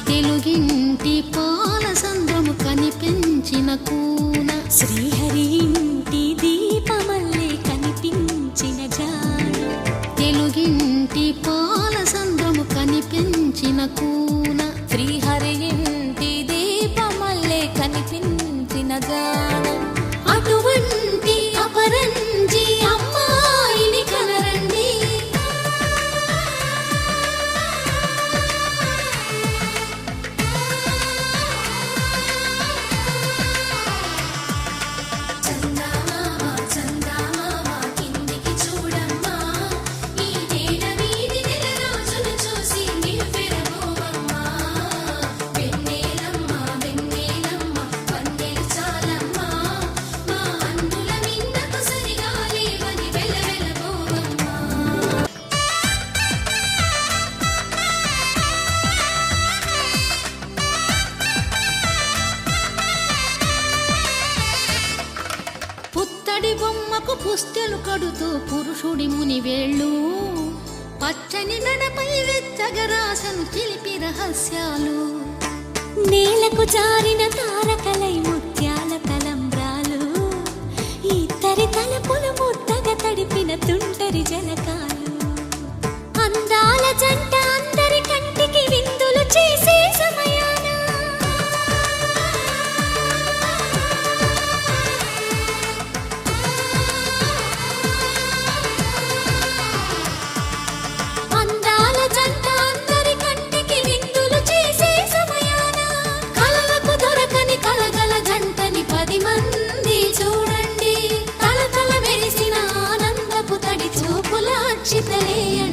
తెలుగింటి పాల సంద్రము కనిపించిన కూన శ్రీహరి ఇంటి దీపమల్లే కనిపించిన జాడ తెలుగింటి పాల సంద్రము కనిపించిన కూన శ్రీహరి ఇంటి దీపమల్లే కనిపించిన జాడ అటువంటి అపరంజి అమ్మాయిని కనరండి పుత్తడి బొమ్మకు పుస్తెలు కడుతూ పురుషుడి మునివేళ్ళు పచ్చని నడపై వెచ్చగరాసను చిలిపి రహస్యాలు నేలకు జారిన తారకలై ముత్యాల తలంబ్రాలు ఇద్దరి తలపులు ముద్దగా తడిపిన తుంటరి జలకాలు అందాల జంట అందరి కంటికి విందులు చేసే సమయాన అందాల జంట అందరి కంటికి విందులు చేసే సమయాన కలలకు దొరకని కలగల జంటని 10 మంది చూడండి తల తల మెరిసిన ఆనందపు తడి చూపుల అచ్చితలేయండి